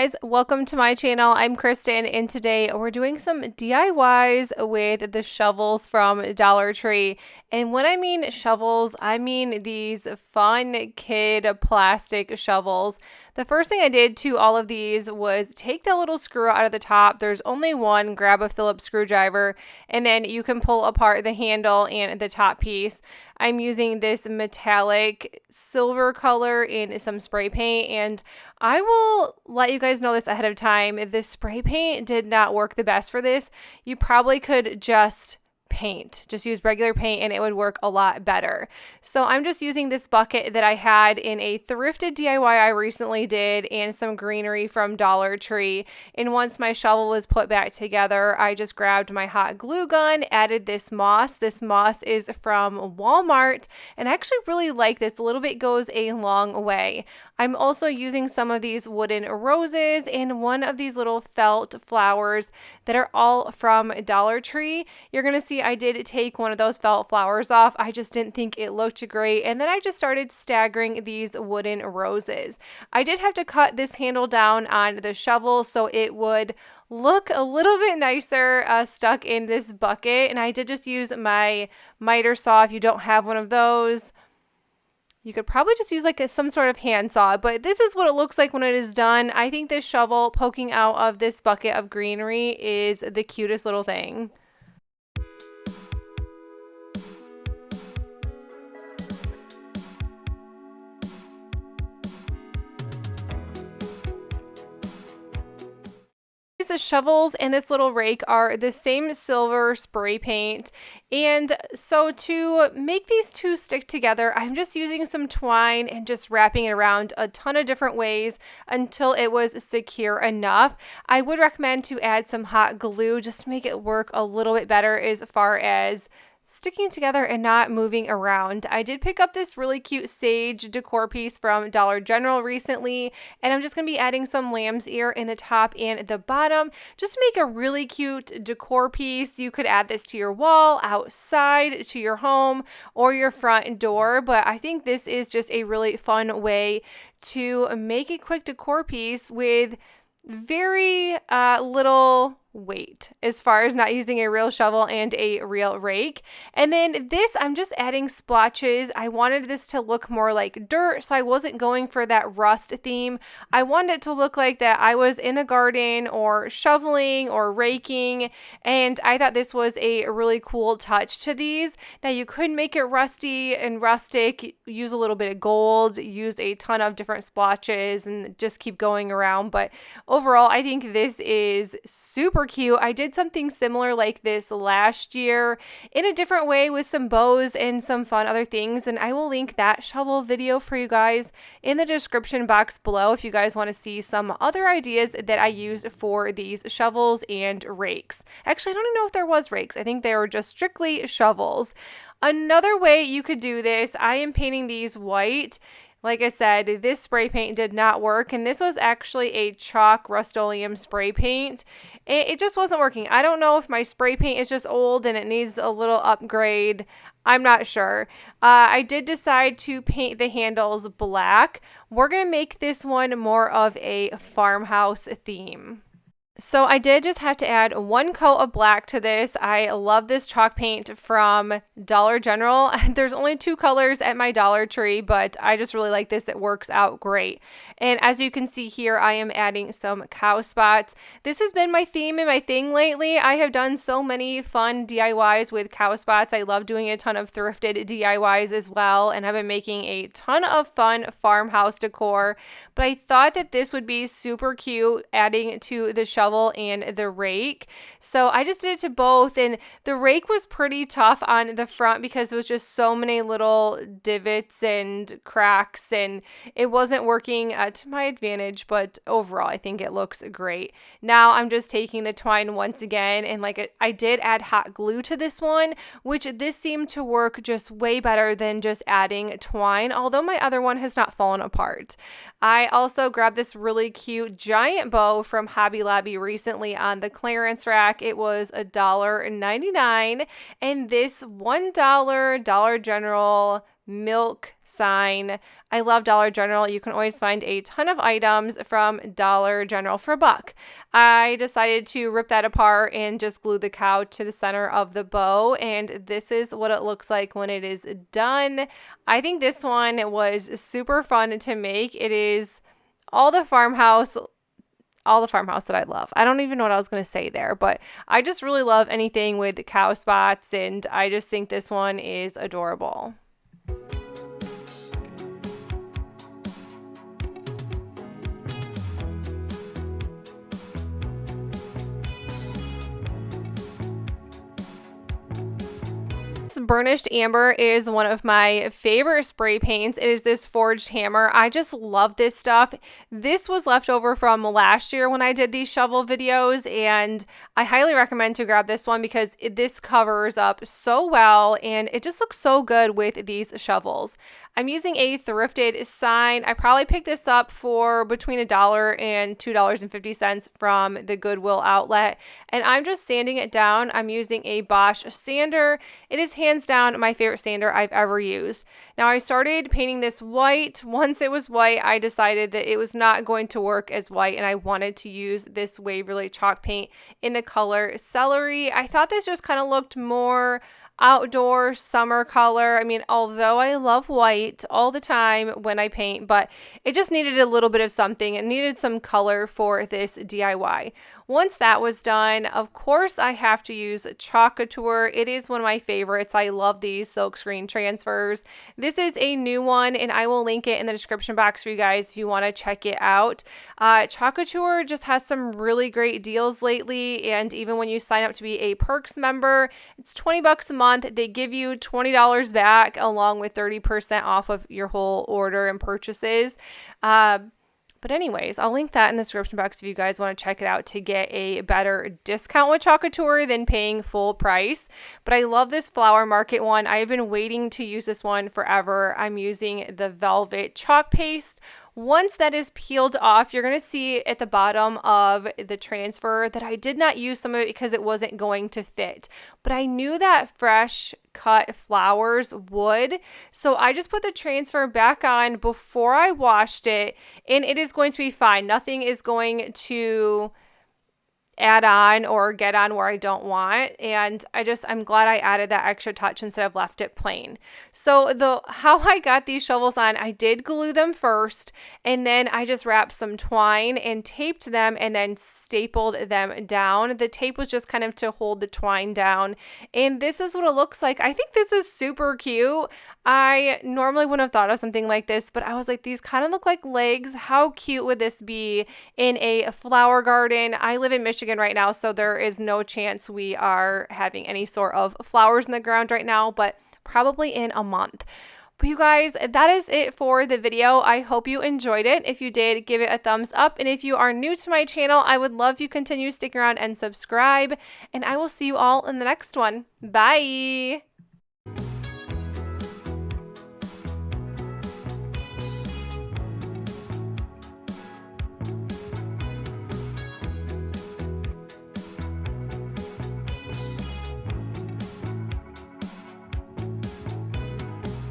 Guys, welcome to my channel. I'm Kristen, and today we're doing some DIYs with the shovels from Dollar Tree. And when I mean shovels, I mean these fun kid plastic shovels. The first thing I did to all of these was take the little screw out of the top. There's only one. Grab a Phillips screwdriver, and then you can pull apart the handle and the top piece. I'm using this metallic silver color in some spray paint, and I will let you guys know this ahead of time. This spray paint did not work the best for this. You probably could just use regular paint and it would work a lot better. So I'm just using this bucket that I had in a thrifted DIY I recently did and some greenery from Dollar Tree. And once my shovel was put back together, I just grabbed my hot glue gun, added this moss. This moss is from Walmart, and I actually really like this. A little bit goes a long way. I'm also using some of these wooden roses and one of these little felt flowers that are all from Dollar Tree. You're going to see I did take one of those felt flowers off. I just didn't think it looked great. And then I just started staggering these wooden roses. I did have to cut this handle down on the shovel so it would look a little bit nicer stuck in this bucket. And I did just use my miter saw. If you don't have one of those, you could probably just use like some sort of hand saw, but this is what it looks like when it is done. I think this shovel poking out of this bucket of greenery is the cutest little thing. The shovels and this little rake are the same silver spray paint, and so to make these two stick together, I'm just using some twine and just wrapping it around a ton of different ways until it was secure enough. I would recommend to add some hot glue just to make it work a little bit better as far as sticking together and not moving around. I did pick up this really cute sage decor piece from Dollar General recently, and I'm just going to be adding some lamb's ear in the top and the bottom just to make a really cute decor piece. You could add this to your wall, outside, to your home, or your front door, but I think this is just a really fun way to make a quick decor piece with very little weight as far as not using a real shovel and a real rake. And then this, I'm just adding splotches. I wanted this to look more like dirt, so I wasn't going for that rust theme. I wanted it to look like that I was in the garden or shoveling or raking, and I thought this was a really cool touch to these. Now you could make it rusty and rustic, use a little bit of gold, use a ton of different splotches, and just keep going around. But overall, I think this is super cute. I did something similar like this last year in a different way with some bows and some fun other things, and I will link that shovel video for you guys in the description box below if you guys want to see some other ideas that I used for these shovels and rakes. Actually, I don't even know if there was rakes. I think they were just strictly shovels. Another way you could do this, I am painting these white. Like I said, this spray paint did not work, and this was actually a chalk Rust-Oleum spray paint. It just wasn't working. I don't know if my spray paint is just old and it needs a little upgrade. I'm not sure. I did decide to paint the handles black. We're going to make this one more of a farmhouse theme. So I did just have to add one coat of black to this. I love this chalk paint from Dollar General. There's only two colors at my Dollar Tree, but I just really like this. It works out great. And as you can see here, I am adding some cow spots. This has been my theme and my thing lately. I have done so many fun DIYs with cow spots. I love doing a ton of thrifted DIYs as well, and I've been making a ton of fun farmhouse decor. But I thought that this would be super cute adding to the shovel and the rake. So I just did it to both, and the rake was pretty tough on the front because it was just so many little divots and cracks, and it wasn't working to my advantage, but overall I think it looks great. Now I'm just taking the twine once again, and I did add hot glue to this one, which this seemed to work just way better than just adding twine, although my other one has not fallen apart. I also grabbed this really cute giant bow from Hobby Lobby recently on the clearance rack. It was $1.99, and this $1 Dollar General milk sign. I love Dollar General. You can always find a ton of items from Dollar General for $1. I decided to rip that apart and just glue the cow to the center of the bow, and this is what it looks like when it is done. I think this one was super fun to make. It is all the farmhouse that I love. I don't even know what I was going to say there, but I just really love anything with cow spots, and I just think this one is adorable. Burnished Amber is one of my favorite spray paints. It is this forged hammer. I just love this stuff. This was left over from last year when I did these shovel videos, and I highly recommend to grab this one because this covers up so well and it just looks so good with these shovels. I'm using a thrifted sign. I probably picked this up for between $1 and $2.50 from the Goodwill outlet, and I'm just sanding it down. I'm using a Bosch sander. It is hands down my favorite sander I've ever used. Now, I started painting this white. Once it was white, I decided that it was not going to work as white, and I wanted to use this Waverly chalk paint in the color Celery. I thought this just kind of looked more outdoor summer color. I mean, although I love white all the time when I paint, but it just needed a little bit of something. It needed some color for this DIY. Once that was done, of course, I have to use Chalk Couture. It is one of my favorites. I love these silkscreen transfers. This is a new one, and I will link it in the description box for you guys if you want to check it out. Chalk Couture just has some really great deals lately, and even when you sign up to be a Perks member, it's $20 a month. They give you $20 back along with 30% off of your whole order and purchases. But anyways, I'll link that in the description box if you guys want to check it out to get a better discount with Chalk Couture than paying full price. But I love this Flower Market one. I've been waiting to use this one forever. I'm using the Velvet Chalk Paste. Once that is peeled off, you're going to see at the bottom of the transfer that I did not use some of it because it wasn't going to fit. But I knew that fresh cut flowers would, so I just put the transfer back on before I washed it, and it is going to be fine. Nothing is going to add on or get on where I don't want, and I'm glad I added that extra touch instead of left it plain. So how I got these shovels on, I did glue them first, and then I just wrapped some twine and taped them and then stapled them down. The tape was just kind of to hold the twine down, and this is what it looks like. I think this is super cute. I normally wouldn't have thought of something like this, but I was like, these kind of look like legs. How cute would this be in a flower garden? I live in Michigan right now, so there is no chance we are having any sort of flowers in the ground right now, but probably in a month. But you guys, that is it for the video. I hope you enjoyed it. If you did, give it a thumbs up. And if you are new to my channel, I would love if you continue sticking around and subscribe. And I will see you all in the next one. Bye!